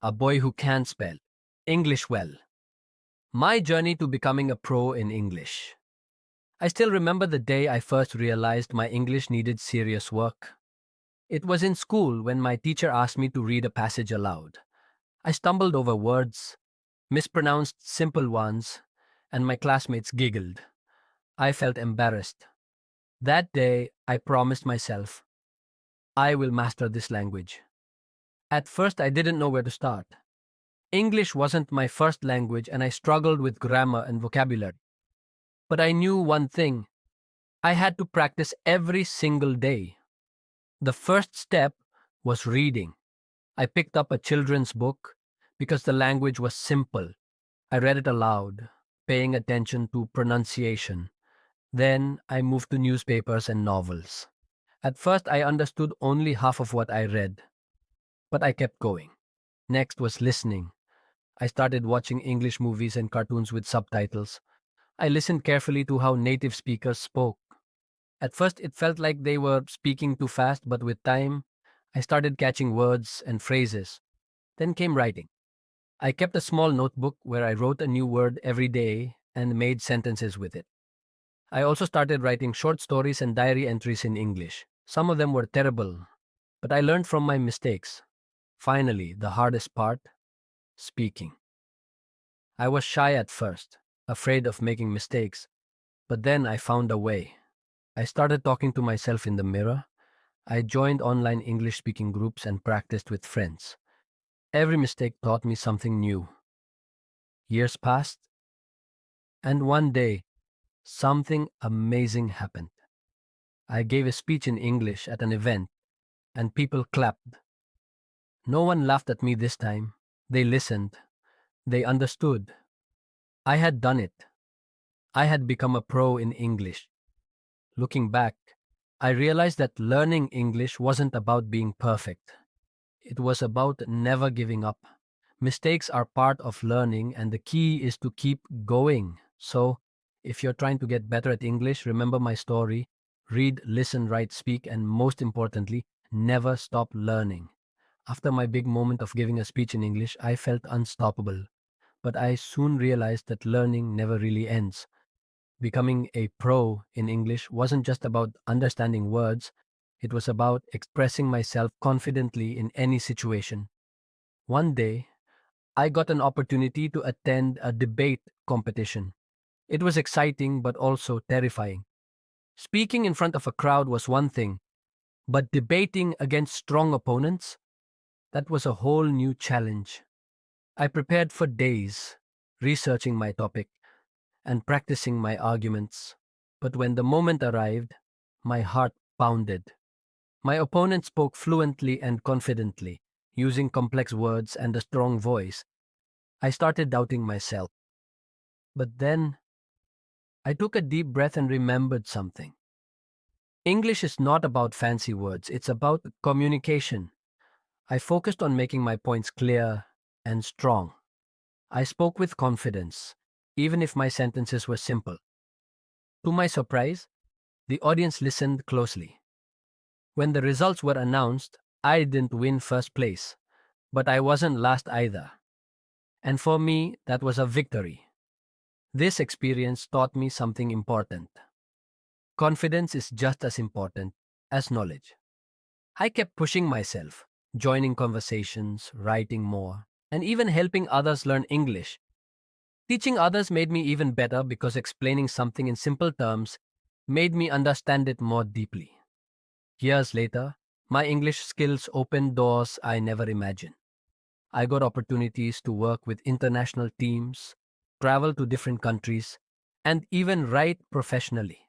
a boy who can spell English well. My journey to becoming a pro in English. I still remember the day I first realized my English needed serious work. It was in school when my teacher asked me to read a passage aloud. I stumbled over words, mispronounced simple ones, and my classmates giggled. I felt embarrassed. That day, I promised myself, I will master this language. At first, I didn't know where to start. English wasn't my first language, and I struggled with grammar and vocabulary. But I knew one thing: I had to practice every single day. The first step was reading. I picked up a children's book because the language was simple. I read it aloud, paying attention to pronunciation. Then I moved to newspapers and novels. At first, I understood only half of what I read, but I kept going. Next was listening. I started watching English movies and cartoons with subtitles. I listened carefully to how native speakers spoke. At first, it felt like they were speaking too fast, but with time, I started catching words and phrases. Then came writing. I kept a small notebook where I wrote a new word every day and made sentences with it. I also started writing short stories and diary entries in English. Some of them were terrible, but I learned from my mistakes. Finally, the hardest part: speaking. I was shy at first, afraid of making mistakes, but then I found a way. I started talking to myself in the mirror. I joined online English speaking groups and practiced with friends. Every mistake taught me something new. Years passed, and one day, something amazing happened. I gave a speech in English at an event, and people clapped. No one laughed at me this time. They listened. They understood. I had done it. I had become a pro in English. Looking back, I realized that learning English wasn't about being perfect. It was about never giving up. Mistakes are part of learning, and the key is to keep going. So, if you're trying to get better at English, remember my story. Read, listen, write, speak, and most importantly, never stop learning. After my big moment of giving a speech in English, I felt unstoppable. But I soon realized that learning never really ends. Becoming a pro in English wasn't just about understanding words, it was about expressing myself confidently in any situation. One day, I got an opportunity to attend a debate competition. It was exciting but also terrifying. Speaking in front of a crowd was one thing, but debating against strong opponents, that was a whole new challenge. I prepared for days, researching my topic and practicing my arguments. But when the moment arrived, my heart pounded. My opponent spoke fluently and confidently, using complex words and a strong voice. I started doubting myself. But then I took a deep breath and remembered something. English is not about fancy words, it's about communication. I focused on making my points clear and strong. I spoke with confidence, even if my sentences were simple. To my surprise, the audience listened closely. When the results were announced, I didn't win first place, but I wasn't last either. And for me, that was a victory. This experience taught me something important. Confidence is just as important as knowledge. I kept pushing myself, joining conversations, writing more, and even helping others learn English. Teaching others made me even better because explaining something in simple terms made me understand it more deeply. Years later, my English skills opened doors I never imagined. I got opportunities to work with international teams, travel to different countries, and even write professionally.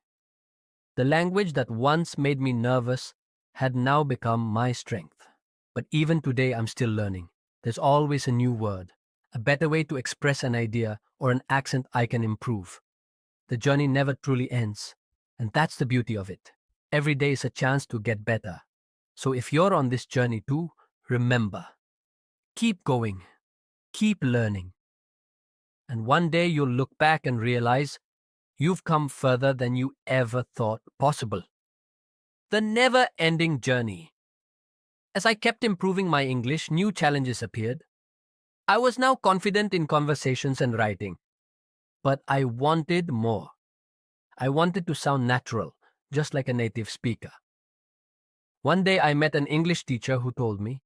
The language that once made me nervous had now become my strength. But even today, I'm still learning. There's always a new word, a better way to express an idea, or an accent I can improve. The journey never truly ends, and that's the beauty of it. Every day is a chance to get better. So if you're on this journey too, remember, keep going, keep learning. And one day you'll look back and realize you've come further than you ever thought possible. The never-ending journey. As I kept improving my English, new challenges appeared. I was now confident in conversations and writing, but I wanted more. I wanted to sound natural, just like a native speaker. One day I met an English teacher who told me,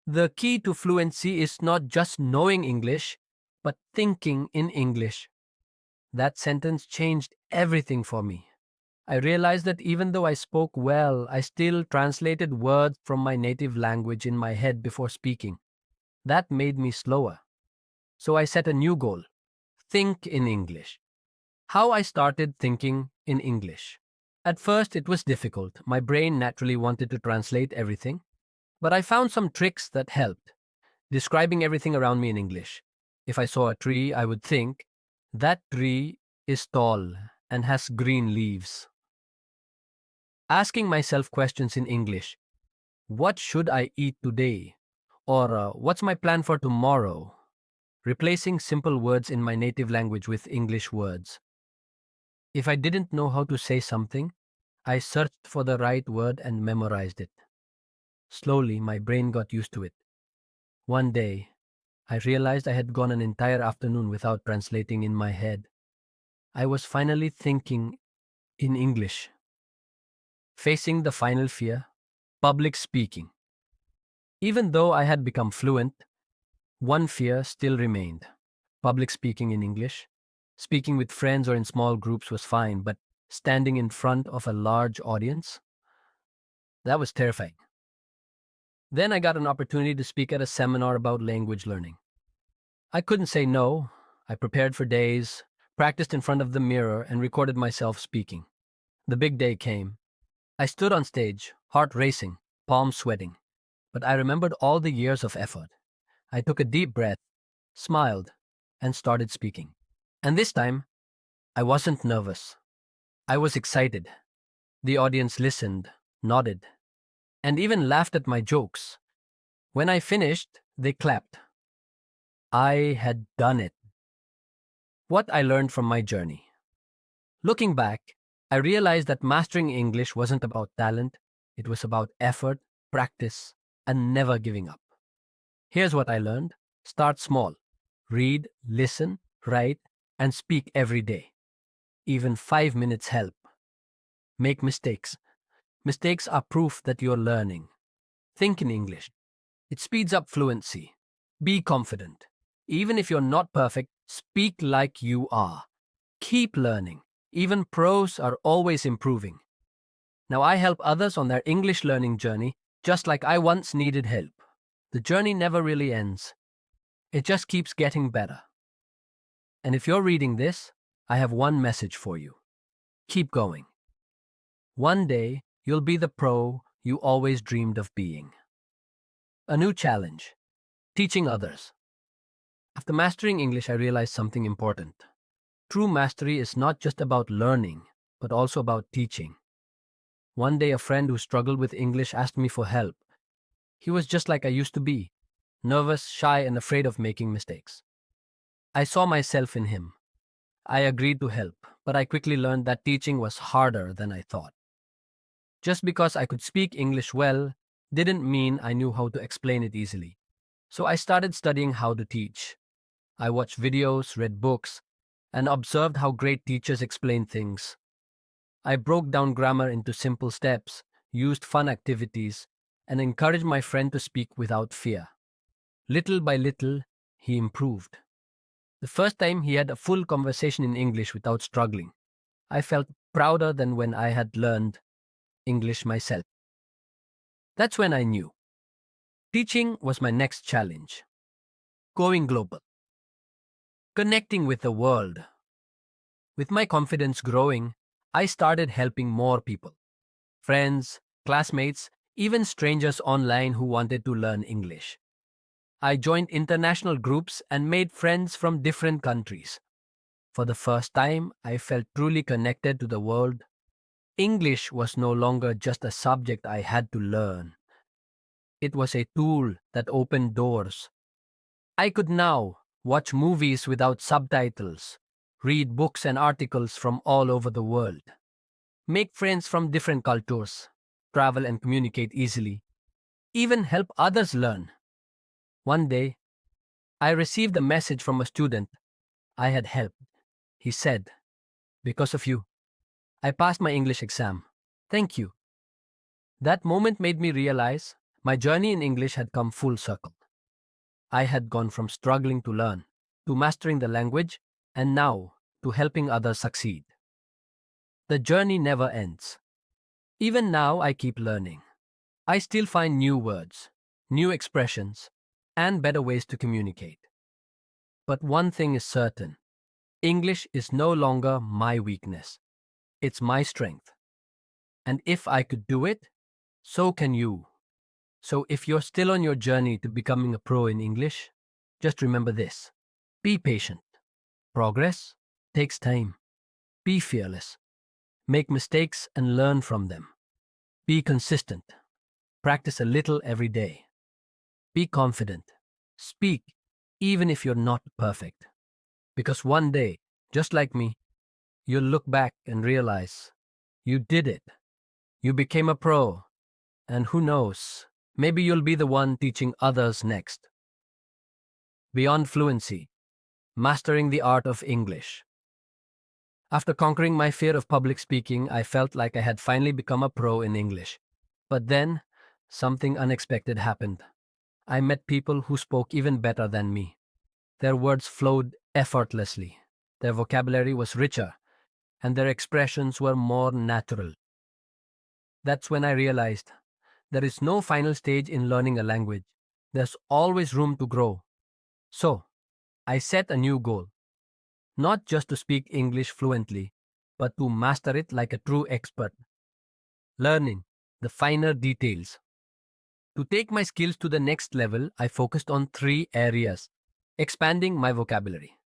the key to fluency is not just knowing English, but thinking in English. That sentence changed everything for me. I realized that even though I spoke well, I still translated words from my native language in my head before speaking. That made me slower. So I set a new goal: think in English. How I started thinking in English. At first, it was difficult. My brain naturally wanted to translate everything, but I found some tricks that helped. Describing everything around me in English. If I saw a tree, I would think, that tree is tall and has green leaves. Asking myself questions in English. What should I eat today? Or what's my plan for tomorrow? Replacing simple words in my native language with English words. If I didn't know how to say something, I searched for the right word and memorized it. Slowly, my brain got used to it. One day, I realized I had gone an entire afternoon without translating in my head. I was finally thinking in English. Facing the final fear, public speaking. Even though I had become fluent, one fear still remained. Public speaking in English. Speaking with friends or in small groups was fine, but standing in front of a large audience? That was terrifying. Then I got an opportunity to speak at a seminar about language learning. I couldn't say no. I prepared for days, practiced in front of the mirror, and recorded myself speaking. The big day came. I stood on stage, heart racing, palms sweating. But I remembered all the years of effort. I took a deep breath, smiled, and started speaking. And this time, I wasn't nervous. I was excited. The audience listened, nodded, and even laughed at my jokes. When I finished, they clapped. I had done it. What I learned from my journey. Looking back, I realized that mastering English wasn't about talent, it was about effort, practice, and never giving up. Here's what I learned. Start small. Read, listen, write, and speak every day. Even 5 minutes help. Make mistakes. Mistakes are proof that you're learning. Think in English. It speeds up fluency. Be confident. Even if you're not perfect, speak like you are. Keep learning. Even pros are always improving. Now I help others on their English learning journey, just like I once needed help. The journey never really ends. It just keeps getting better. And if you're reading this, I have one message for you. Keep going. One day, you'll be the pro you always dreamed of being. A new challenge. Teaching others. After mastering English, I realized something important. True mastery is not just about learning, but also about teaching. One day, a friend who struggled with English asked me for help. He was just like I used to be, nervous, shy, and afraid of making mistakes. I saw myself in him. I agreed to help, but I quickly learned that teaching was harder than I thought. Just because I could speak English well didn't mean I knew how to explain it easily. So I started studying how to teach. I watched videos, read books, and observed how great teachers explain things. I broke down grammar into simple steps, used fun activities, and encouraged my friend to speak without fear. Little by little, he improved. The first time he had a full conversation in English without struggling. I felt prouder than when I had learned English myself. That's when I knew. Teaching was my next challenge. Going global. Connecting with the world. With my confidence growing, I started helping more people. Friends, classmates, even strangers online who wanted to learn English. I joined international groups and made friends from different countries. For the first time, I felt truly connected to the world. English was no longer just a subject I had to learn. It was a tool that opened doors. I could now watch movies without subtitles, read books and articles from all over the world, make friends from different cultures, travel and communicate easily, even help others learn. One day, I received a message from a student I had helped. He said, "Because of you, I passed my English exam. Thank you." That moment made me realize my journey in English had come full circle. I had gone from struggling to learn, to mastering the language, and now to helping others succeed. The journey never ends. Even now, I keep learning. I still find new words, new expressions, and better ways to communicate. But one thing is certain: English is no longer my weakness, it's my strength. And if I could do it, so can you. So if you're still on your journey to becoming a pro in English, just remember this: be patient. Progress takes time. Be fearless. Make mistakes and learn from them. Be consistent. Practice a little every day. Be confident. Speak even if you're not perfect. Because one day, just like me, you'll look back and realize you did it. You became a pro. And who knows, maybe you'll be the one teaching others next. Beyond fluency, mastering the art of English. After conquering my fear of public speaking, I felt like I had finally become a pro in English. But then, something unexpected happened. I met people who spoke even better than me. Their words flowed effortlessly. Their vocabulary was richer, and their expressions were more natural. That's when I realized there is no final stage in learning a language. There's always room to grow. So, I set a new goal. Not just to speak English fluently, but to master it like a true expert. Learning the finer details. To take my skills to the next level, I focused on 3 areas: expanding my vocabulary.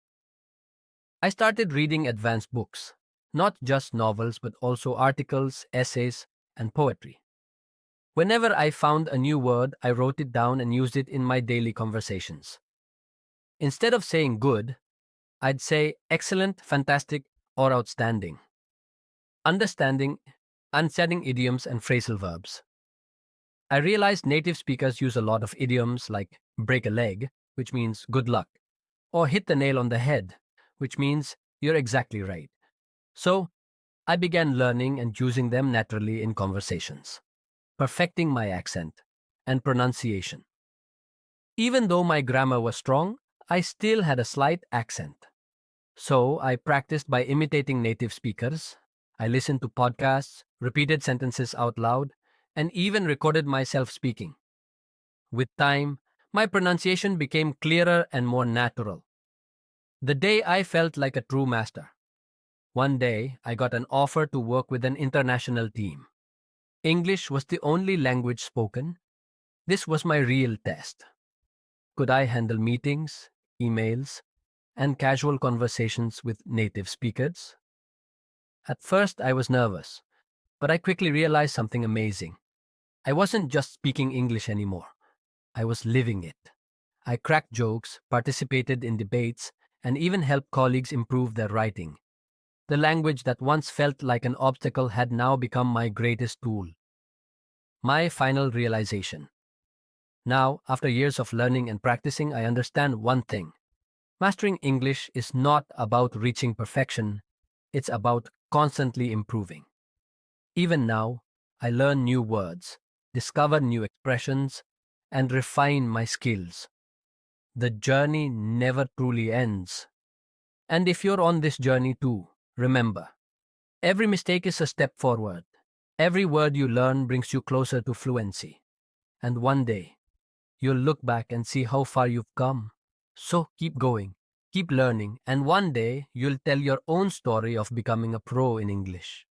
I started reading advanced books, not just novels, but also articles, essays, and poetry. Whenever I found a new word, I wrote it down and used it in my daily conversations. Instead of saying good, I'd say excellent, fantastic, or outstanding. Understanding idioms and phrasal verbs. I realized native speakers use a lot of idioms like break a leg, which means good luck, or hit the nail on the head, which means you're exactly right. So, I began learning and using them naturally in conversations, perfecting my accent and pronunciation. Even though my grammar was strong, I still had a slight accent. So, I practiced by imitating native speakers. I listened to podcasts, repeated sentences out loud, and even recorded myself speaking. With time, my pronunciation became clearer and more natural. The day I felt like a true master. One day, I got an offer to work with an international team. English was the only language spoken. This was my real test. Could I handle meetings, emails, and casual conversations with native speakers? At first, I was nervous, but I quickly realized something amazing. I wasn't just speaking English anymore. I was living it. I cracked jokes, participated in debates, and even helped colleagues improve their writing. The language that once felt like an obstacle had now become my greatest tool. My final realization. Now, after years of learning and practicing, I understand one thing. Mastering English is not about reaching perfection, it's about constantly improving. Even now, I learn new words, discover new expressions, and refine my skills. The journey never truly ends. And if you're on this journey too, remember, every mistake is a step forward. Every word you learn brings you closer to fluency. And one day, you'll look back and see how far you've come. So keep going, keep learning, and one day you'll tell your own story of becoming a pro in English.